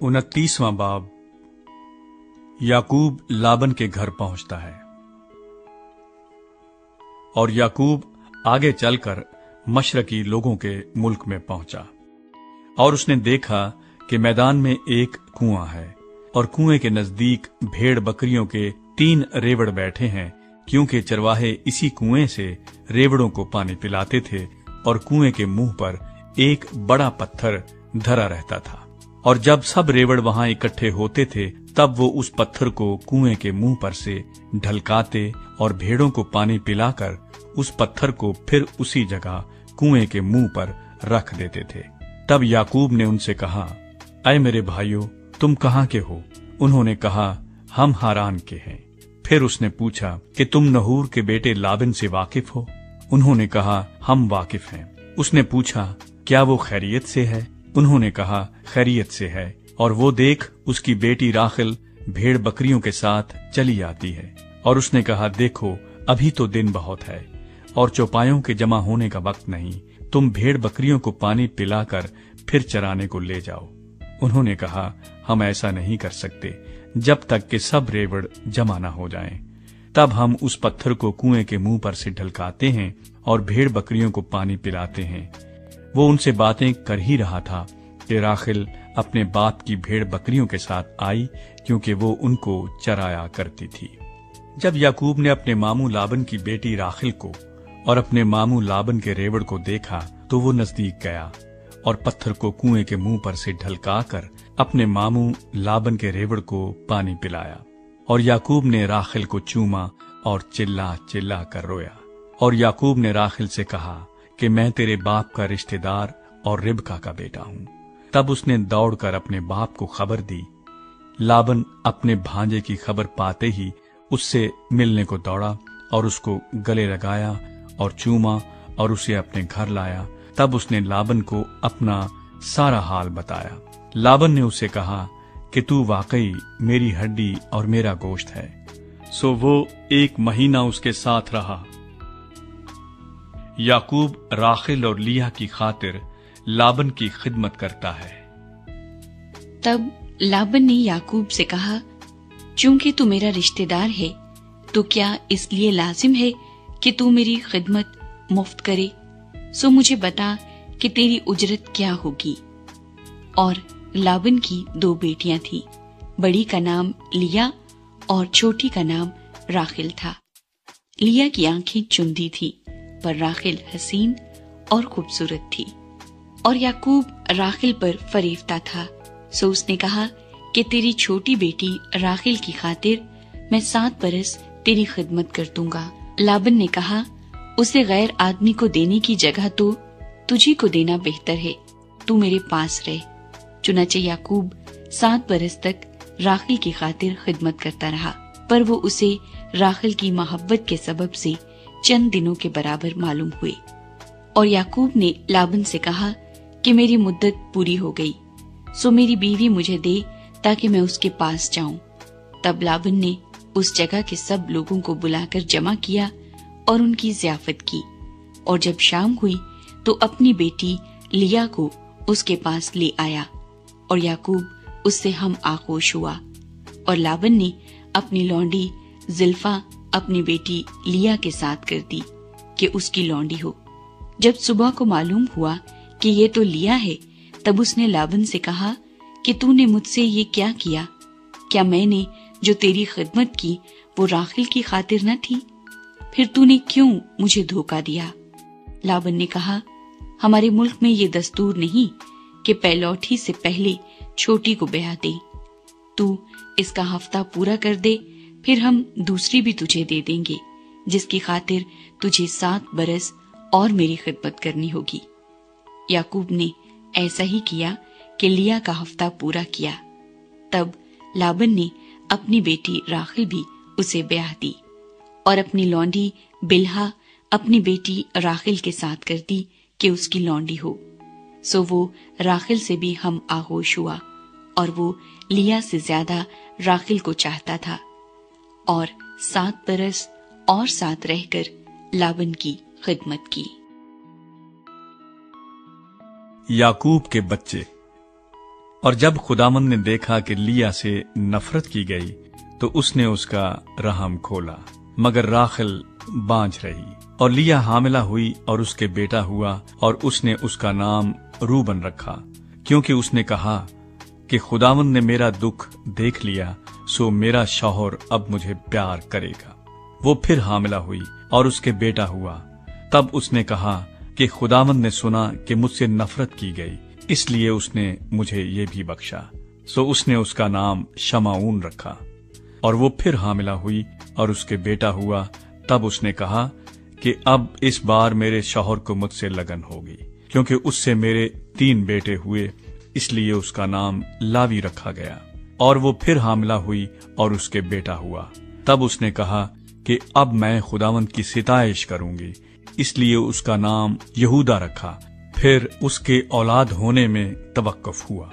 29वां बाब। याकूब लाबन के घर पहुंचता है। और याकूब आगे चलकर मशरकी लोगों के मुल्क में पहुंचा, और उसने देखा कि मैदान में एक कुआं है, और कुएं के नजदीक भेड़ बकरियों के 3 रेवड़ बैठे हैं, क्योंकि चरवाहे इसी कुएं से रेवड़ों को पानी पिलाते थे, और कुएं के मुंह पर एक बड़ा पत्थर धरा रहता था। और जब सब रेवड़ वहां इकट्ठे होते थे, तब वो उस पत्थर को कुएं के मुंह पर से ढलकाते और भेड़ों को पानी पिलाकर उस पत्थर को फिर उसी जगह कुएं के मुंह पर रख देते थे। तब याकूब ने उनसे कहा, ऐ मेरे भाइयों, तुम कहां के हो? उन्होंने कहा, हम हारान के हैं। फिर उसने पूछा कि तुम नहूर के बेटे लाबन से वाकिफ हो? उन्होंने कहा, हम वाकिफ हैं। उसने पूछा, क्या वो खैरियत से है? उन्होंने कहा, खैरियत से है, और वो देख उसकी बेटी राखिल भेड़ बकरियों के साथ चली आती है। और उसने कहा, देखो अभी तो दिन बहुत है और चौपायों के जमा होने का वक्त नहीं, तुम भेड़ बकरियों को पानी पिलाकर फिर चराने को ले जाओ। उन्होंने कहा, हम ऐसा नहीं कर सकते जब तक कि सब रेवड़ जमा न हो जाएं। तब हम उस पत्थर को कुएं के मुंह पर से ढलकाते हैं और भेड़ बकरियों को पानी पिलाते हैं। वो उनसे बातें कर ही रहा था कि राखिल अपने बाप की भेड़ बकरियों के साथ आई, क्योंकि वो उनको चराया करती थी। जब याकूब ने अपने मामू लाबन की बेटी राखिल को और अपने मामू लाबन के रेवड़ को देखा, तो वो नजदीक गया और पत्थर को कुएं के मुंह पर से ढलकाकर अपने मामू लाबन के रेवड़ को पानी पिलाया। और याकूब ने राखिल को चूमा और चिल्ला चिल्ला कर रोया। और याकूब ने राखिल से कहा कि मैं तेरे बाप का रिश्तेदार और रिबका का बेटा हूं। तब उसने दौड़कर अपने बाप को खबर दी। लाबन अपने भांजे की खबर पाते ही उससे मिलने को दौड़ा और उसको गले लगाया और चूमा और उसे अपने घर लाया। तब उसने लाबन को अपना सारा हाल बताया। लाबन ने उसे कहा कि तू वाकई मेरी हड्डी और मेरा गोश्त है। सो वो 1 महीना उसके साथ रहा। याकूब राखिल और लिया की खातिर लाबन की खिदमत करता है। तब लाबन ने याकूब से कहा, चूंकि तू मेरा रिश्तेदार है, तो क्या इसलिए लाजिम है कि तू मेरी खिदमत मुफ्त करे? सो मुझे बता कि तेरी उजरत क्या होगी। और लाबन की 2 बेटियां थी, बड़ी का नाम लिया और छोटी का नाम राखिल था। लिया की आंखें चुंदी थी, पर राखिल हसीन और खूबसूरत थी। और याकूब राखिल पर फरेफ्ता था। सो उसने कहा कि तेरी छोटी बेटी राखिल की खातिर मैं 7 बरस तेरी खिदमत कर दूंगा। लाबन ने कहा, उसे गैर आदमी को देने की जगह तो तुझी को देना बेहतर है, तू मेरे पास रहे। चुनाचे याकूब 7 बरस तक राखिल की खातिर खिदमत करता रहा, पर वो उसे राखिल की मोहब्बत के सबब से चंद दिनों के बराबर मालूम हुए। और याकूब ने लाबन से कहा कि मेरी मुद्दत पूरी हो गई, सो मेरी बीवी मुझे दे ताकि मैं उसके पास जाऊं। तब लाबन ने उस जगह के सब लोगों को बुलाकर जमा किया और उनकी ज़ियाफत की। और जब शाम हुई तो अपनी बेटी लिया को उसके पास ले आया, और याकूब उससे हम आगोश हुआ। और लाबन ने अपनी लौंडी जिल्फा अपनी बेटी लिया के साथ कर दी कि उसकी लौंडी हो। जब सुबह को मालूम हुआ कि ये तो लिया है, तब उसने लाबन से कहा कि तूने मुझसे ये क्या किया? क्या मैंने जो तेरी खिदमत की वो राखिल की खातिर न थी? फिर तूने क्यों मुझे धोखा दिया? लाबन ने कहा, हमारे मुल्क में ये दस्तूर नहीं कि पहलौठी से पहले छोटी को ब्याह दे। तू इसका हफ्ता पूरा कर दे, फिर हम दूसरी भी तुझे दे देंगे, जिसकी खातिर तुझे 7 बरस और मेरी खिदमत करनी होगी। याकूब ने ऐसा ही किया कि लिया का हफ्ता पूरा किया। तब लाबन ने अपनी बेटी राखिल भी उसे ब्याह दी और अपनी लौंडी बिल्हा अपनी बेटी राखिल के साथ कर दी कि उसकी लौंडी हो। सो वो राखिल से भी हम आगोश हुआ, और वो लिया से ज्यादा राखिल को चाहता था। और 7 बरस और साथ रहकर लाबन की खिदमत की। याकूब के बच्चे। اور جب خداوند نے دیکھا کہ لیا سے نفرت کی گئی تو اس نے اس کا رحم کھولا، مگر راخل بانجھ رہی، اور لیا حاملہ ہوئی اور اس کے بیٹا ہوا، اور اس نے اس کا نام روبن رکھا، کیونکہ اس نے کہا کہ خداوند نے میرا دکھ دیکھ لیا، سو میرا شوہر اب مجھے پیار کرے گا۔ وہ پھر حاملہ ہوئی اور اس کے بیٹا ہوا، تب اس نے کہا کہ خداوند نے سنا کہ مجھ سے نفرت کی گئی، اس لیے اس نے مجھے یہ بھی بخشا، سو اس نے اس کا نام شمعون رکھا۔ اور وہ پھر حاملہ ہوئی اور اس کے بیٹا ہوا، تب اس نے کہا کہ اب اس بار میرے شوہر کو مجھ سے لگن ہوگی، کیونکہ اس سے میرے 3 بیٹے ہوئے، اس لیے اس کا نام لاوی رکھا گیا۔ اور وہ پھر حاملہ ہوئی اور اس کے بیٹا ہوا، تب اس نے کہا کہ اب میں خداوند کی ستائش کروں گی، اس لیے اس کا نام یہودا رکھا۔ پھر اس کے اولاد ہونے میں توقف ہوا۔